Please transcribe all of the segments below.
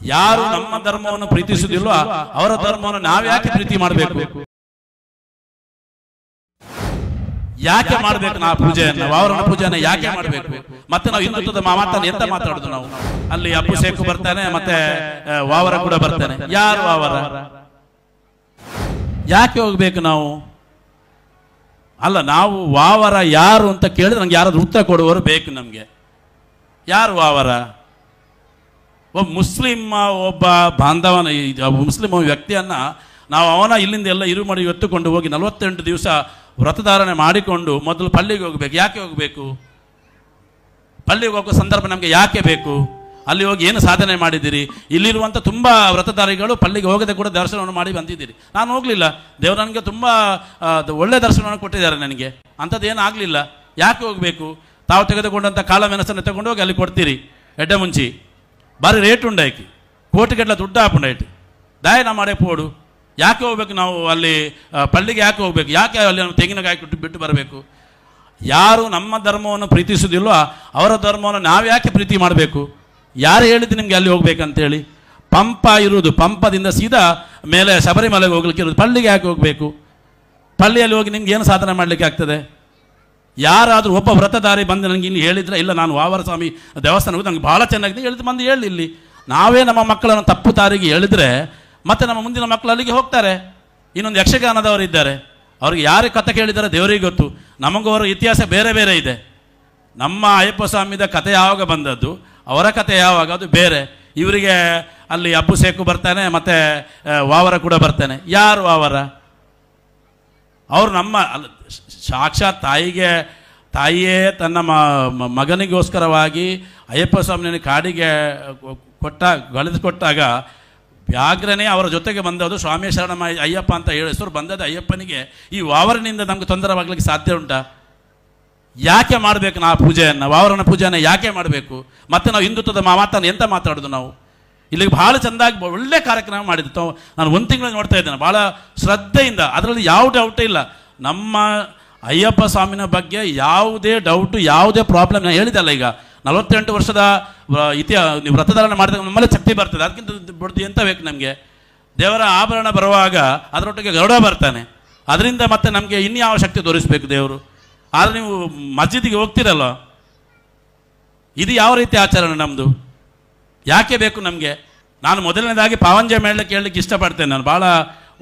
ಯಾರು ನಮ್ಮ ಧರ್ಮವನ್ನು ಪ್ರೀತಿಸುವುದಿಲ್ವೋ ಅವರ ಧರ್ಮವನ್ನು ನಾವ್ಯಾಕೆ ಪ್ರೀತಿ ಮಾಡಬೇಕು? ಯಾಕೆ ಮಾಡ್ಬೇಕು ನಾವು ಪೂಜೆಯನ್ನು, ವಾವರನ ಪೂಜೆಯನ್ನು ಯಾಕೆ ಮಾಡಬೇಕು? ಮತ್ತೆ ನಾವು ಹಿಂದುತ್ವದ ಮಾತನ್ನು ಎಂತ ಮಾತಾಡುದು ನಾವು? ಅಲ್ಲಿ ಅಪ್ಪು ಶೇಖು ಬರ್ತಾನೆ, ಮತ್ತೆ ವಾವರ ಕೂಡ ಬರ್ತಾನೆ. ಯಾರು ವಾವರ? ಯಾಕೆ ಹೋಗ್ಬೇಕು ನಾವು? ಅಲ್ಲ, ನಾವು ವಾವರ ಯಾರು ಅಂತ ಕೇಳಿದ್ರೆ ನಂಗೆ ಯಾರಾದ್ರೂ ಉತ್ತರ ಕೊಡುವವರು ಬೇಕು ನಮಗೆ. ಯಾರು ವಾವರ? ಒಬ್ಬ ಮುಸ್ಲಿಂ, ಒಬ್ಬ ಬಾಂಧವನ, ಮುಸ್ಲಿಂ ವ್ಯಕ್ತಿಯನ್ನ ನಾವು ಅವನ ಇಲ್ಲಿಂದ ಎಲ್ಲ ಇರು ಮಾಡಿ ಎತ್ತುಕೊಂಡು ಹೋಗಿ 48 ದಿವಸ ವ್ರತಧಾರಣೆ ಮಾಡಿಕೊಂಡು ಮೊದಲು ಪಳ್ಳಿಗೆ ಹೋಗ್ಬೇಕು. ಯಾಕೆ ಹೋಗಬೇಕು? ಪಳ್ಳಿಗೆ ಹೋಗೋ ಸಂದರ್ಭ ನಮಗೆ ಯಾಕೆ ಬೇಕು? ಅಲ್ಲಿ ಹೋಗಿ ಏನು ಸಾಧನೆ ಮಾಡಿದ್ದೀರಿ? ಇಲ್ಲಿರುವಂಥ ತುಂಬ ವ್ರತಧಾರಿಗಳು ಪಳ್ಳಿಗೆ ಹೋಗದೆ ಕೂಡ ದರ್ಶನವನ್ನು ಮಾಡಿ ಬಂದಿದ್ದೀರಿ. ನಾನು ಹೋಗಲಿಲ್ಲ, ದೇವರು ನನಗೆ ತುಂಬ ಒಳ್ಳೆ ದರ್ಶನವನ್ನು ಕೊಟ್ಟಿದ್ದಾರೆ. ನನಗೆ ಅಂಥದ್ದೇನು ಆಗಲಿಲ್ಲ. ಯಾಕೆ ಹೋಗಬೇಕು? ತಾವು ತೆಗೆದುಕೊಂಡಂಥ ಕಾಳ ಮೆಣಸನ್ನು ತಗೊಂಡು ಹೋಗಿ ಅಲ್ಲಿ ಕೊಡ್ತೀರಿ. ಎಡ್ಡೆ ಮುಂಚಿ ಬಾರಿ ರೇಟ್ ಉಂಡಾಕಿ, ಕೋಟಿಗಟ್ಟಲೆ ದುಡ್ಡು ಹಾಕೊಂಡಾಯ್ತು, ದಾಯನ ಮಾಡೇ ಪೋಡು. ಯಾಕೆ ಹೋಗ್ಬೇಕು ನಾವು ಅಲ್ಲಿ ಪಳ್ಳಿಗೆ? ಯಾಕೆ ಹೋಗ್ಬೇಕು? ಯಾಕೆ ಅಲ್ಲಿ ನಾವು ತೆಂಗಿನಕಾಯಿ ಬಿಟ್ಟು ಬರಬೇಕು? ಯಾರು ನಮ್ಮ ಧರ್ಮವನ್ನು ಪ್ರೀತಿಸುವುದಿಲ್ವೋ ಅವರ ಧರ್ಮವನ್ನು ನಾವು ಯಾಕೆ ಪ್ರೀತಿ ಮಾಡಬೇಕು? ಯಾರು ಹೇಳಿದ್ದು ನಿಮಗೆ ಅಲ್ಲಿ ಹೋಗ್ಬೇಕಂತೇಳಿ? ಪಂಪ ಇರುವುದು, ಪಂಪದಿಂದ ಸೀದಾ ಮೇಲೆ ಶಬರಿಮಲೆಗೆ ಹೋಗ್ಲಿಕ್ಕೆ ಇರೋದು. ಪಳ್ಳಿಗೆ ಯಾಕೆ ಹೋಗಬೇಕು? ಪಳ್ಳಿಯಲ್ಲಿ ಹೋಗಿ ನಿಮ್ಗೆ ಏನು ಸಾಧನೆ ಮಾಡಲಿಕ್ಕೆ ಆಗ್ತದೆ? ಯಾರಾದರೂ ಒಬ್ಬ ವ್ರತಧಾರಿ ಬಂದು ನನಗೆ ಇಲ್ಲಿ ಹೇಳಿದರೆ, ಇಲ್ಲ ನಾನು ವಾವರ ಸ್ವಾಮಿ ದೇವಸ್ಥಾನಕ್ಕೆ ನಂಗೆ ಭಾಳ ಚೆನ್ನಾಗಿದೆ ಹೇಳಿದ್ರೆ ಬಂದು ಹೇಳಿ. ಇಲ್ಲಿ ನಾವೇ ನಮ್ಮ ಮಕ್ಕಳನ್ನು ತಪ್ಪು ತಾರಿಗೆ ಹೇಳಿದ್ರೆ ಮತ್ತೆ ನಮ್ಮ ಮುಂದಿನ ಮಕ್ಕಳು ಅಲ್ಲಿಗೆ ಹೋಗ್ತಾರೆ. ಇನ್ನೊಂದು ಯಕ್ಷಗಾನದವರು ಇದ್ದಾರೆ, ಅವ್ರಿಗೆ ಯಾರಿಗೆ ಕಥೆ ಕೇಳಿದ್ದಾರೆ ದೇವರಿಗೆ ಗೊತ್ತು. ನಮಗೂ ಅವರ ಇತಿಹಾಸ ಬೇರೆ ಬೇರೆ ಇದೆ. ನಮ್ಮ ಅಯ್ಯಪ್ಪ ಸ್ವಾಮಿದ ಕಥೆ ಯಾವಾಗ ಬಂದದ್ದು, ಅವರ ಕಥೆ ಯಾವಾಗ, ಅದು ಬೇರೆ. ಇವರಿಗೆ ಅಲ್ಲಿ ಅಪ್ಪು ಶೇಖು ಬರ್ತಾನೆ, ಮತ್ತು ವಾವರ ಕೂಡ ಬರ್ತಾನೆ. ಯಾರು ವಾವರ? ಅವರು ನಮ್ಮ ಸಾಕ್ಷಾತ್ ತಾಯಿಯೇ ತನ್ನ ಮಗನಿಗೋಸ್ಕರವಾಗಿ ಅಯ್ಯಪ್ಪ ಸ್ವಾಮಿನ ಕಾಡಿಗೆ ಕೊಟ್ಟಾಗ ವ್ಯಾಘ್ರನೇ ಅವರ ಜೊತೆಗೆ ಬಂದದ್ದು. ಸ್ವಾಮಿ ಶರಣಮ ಅಯ್ಯಪ್ಪ ಅಂತ ಹೇಳಿ ಹೆಸರು ಬಂದದ್ದು ಅಯ್ಯಪ್ಪನಿಗೆ. ಈ ವಾವರನಿಂದ ನಮಗೆ ತೊಂದರೆವಾಗಲಿಕ್ಕೆ ಸಾಧ್ಯ ಉಂಟಾ? ಯಾಕೆ ಮಾಡಬೇಕು ನಾವು ಪೂಜೆಯನ್ನು, ವಾವರನ ಪೂಜೆಯನ್ನು ಯಾಕೆ ಮಾಡಬೇಕು? ಮತ್ತು ನಾವು ಹಿಂದುತ್ವದ ಮಾತನ್ನು ಎಂತ ಮಾತಾಡೋದು ನಾವು? ಇಲ್ಲಿಗೆ ಭಾಳ ಚೆಂದಾಗಿ ಒಳ್ಳೆ ಕಾರ್ಯಕ್ರಮ ಮಾಡಿದ್ದು. ನಾನು ಒಂದು ತಿಂಗಳು ನೋಡ್ತಾ ಇದ್ದೇನೆ, ಭಾಳ ಶ್ರದ್ಧೆಯಿಂದ. ಅದರಲ್ಲಿ ಯಾವ ಡೌಟೇ ಇಲ್ಲ. ನಮ್ಮ ಅಯ್ಯಪ್ಪ ಸ್ವಾಮಿನ ಬಗ್ಗೆ ಯಾವುದೇ ಡೌಟು, ಯಾವುದೇ ಪ್ರಾಬ್ಲಮ್ ನಾನು ಹೇಳಿದಲ್ಲ. ಈಗ 48 ವರ್ಷದ ವ್ರತಧಾರಣೆ ಮಾಡಿದಾಗ ನಮ್ಮಲ್ಲಿ ಶಕ್ತಿ ಬರ್ತದೆ. ಅದಕ್ಕಿಂತ ಬಿಡ್ದು ಎಂತ ಬೇಕು ನಮಗೆ? ದೇವರ ಆಭರಣ ಬರುವಾಗ ಅದರೊಟ್ಟಿಗೆ ಗರುಡ ಬರ್ತಾನೆ. ಅದರಿಂದ ಮತ್ತೆ ನಮಗೆ ಇನ್ಯಾವ ಶಕ್ತಿ ತೋರಿಸಬೇಕು ದೇವರು? ಆದರೆ ನೀವು ಮಸ್ಜಿದಿಗೆ ಹೋಗ್ತಿರಲ್ಲ, ಇದು ಯಾವ ರೀತಿ ಆಚರಣೆ ನಮ್ಮದು? ಯಾಕೆ ಬೇಕು ನಮಗೆ? ನಾನು ಮೊದಲನೇದಾಗಿ ಪಾವಂಜೆ ಮೇಳ ಕೇಳಲಿಕ್ಕೆ ಇಷ್ಟಪಡ್ತೇನೆ. ನಾನು ಭಾಳ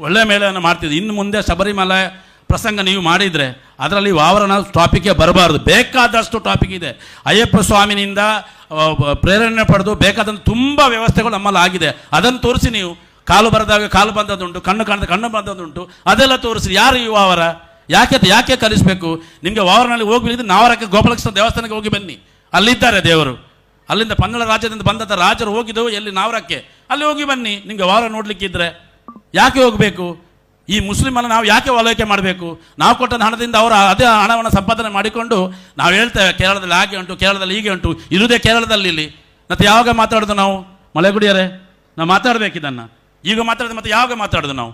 ಒಳ್ಳೆಯ ಮೇಳವನ್ನು ಮಾಡ್ತಿದ್ದೆ. ಇನ್ನು ಮುಂದೆ ಶಬರಿಮಲೆ ಪ್ರಸಂಗ ನೀವು ಮಾಡಿದರೆ ಅದರಲ್ಲಿ ವಾವರನ ಟಾಪಿಕ್ಗೆ ಬರಬಾರ್ದು. ಬೇಕಾದಷ್ಟು ಟಾಪಿಕ್ ಇದೆ. ಅಯ್ಯಪ್ಪ ಸ್ವಾಮಿನಿಂದ ಪ್ರೇರಣೆ ಪಡೆದು ಬೇಕಾದಂಥ ತುಂಬ ವ್ಯವಸ್ಥೆಗಳು ನಮ್ಮಲ್ಲಿ ಆಗಿದೆ. ಅದನ್ನು ತೋರಿಸಿ ನೀವು. ಕಾಲು ಬರೆದಾಗ ಕಾಲು ಬಂದದುಂಟು, ಕಣ್ಣು ಕಾಣದ ಕಣ್ಣು ಬಂದದುಂಟು, ಅದೆಲ್ಲ ತೋರಿಸಿ. ಯಾರು ಈ ವಾವರ? ಯಾಕೆ ಕಲಿಸಬೇಕು ನಿಮಗೆ? ವಾವರನಲ್ಲಿ ಹೋಗ್ಬಿಟ್ಟು ನಾವರಕ್ಕೆ ಗೋಪಾಲಕೃಷ್ಣ ದೇವಸ್ಥಾನಕ್ಕೆ ಹೋಗಿ ಬನ್ನಿ, ಅಲ್ಲಿದ್ದಾರೆ ದೇವರು. ಅಲ್ಲಿಂದ ಪನ್ನಡ ರಾಜ್ಯದಿಂದ ಬಂದಂಥ ರಾಜರು ಹೋಗಿದ್ದು ಎಲ್ಲಿ? ನಾವರಕ್ಕೆ. ಅಲ್ಲಿ ಹೋಗಿ ಬನ್ನಿ ನಿಮಗೆ ವಾವರ ನೋಡಲಿಕ್ಕಿದ್ರೆ. ಯಾಕೆ ಹೋಗಬೇಕು? ಈ ಮುಸ್ಲಿಮನ್ನು ನಾವು ಯಾಕೆ ಓಲೈಕೆ ಮಾಡಬೇಕು? ನಾವು ಕೊಟ್ಟ ಹಣದಿಂದ ಅವರು ಅದೇ ಹಣವನ್ನು ಸಂಪಾದನೆ ಮಾಡಿಕೊಂಡು ನಾವು ಹೇಳ್ತೇವೆ ಕೇರಳದಲ್ಲಿ ಹಾಗೆ ಉಂಟು, ಕೇರಳದಲ್ಲಿ ಹೀಗೆ ಉಂಟು. ಇರುವುದೇ ಕೇರಳದಲ್ಲಿ. ಇಲ್ಲಿ ಮತ್ತೆ ಯಾವಾಗ ಮಾತಾಡೋದು ನಾವು? ಮಲೆಗುಡಿಯರೇ, ನಾವು ಮಾತಾಡಬೇಕಿದ್ದನ್ನು ಈಗ ಮಾತಾಡಿದ್ರೆ ಮತ್ತೆ ಯಾವಾಗ ಮಾತಾಡೋದು ನಾವು?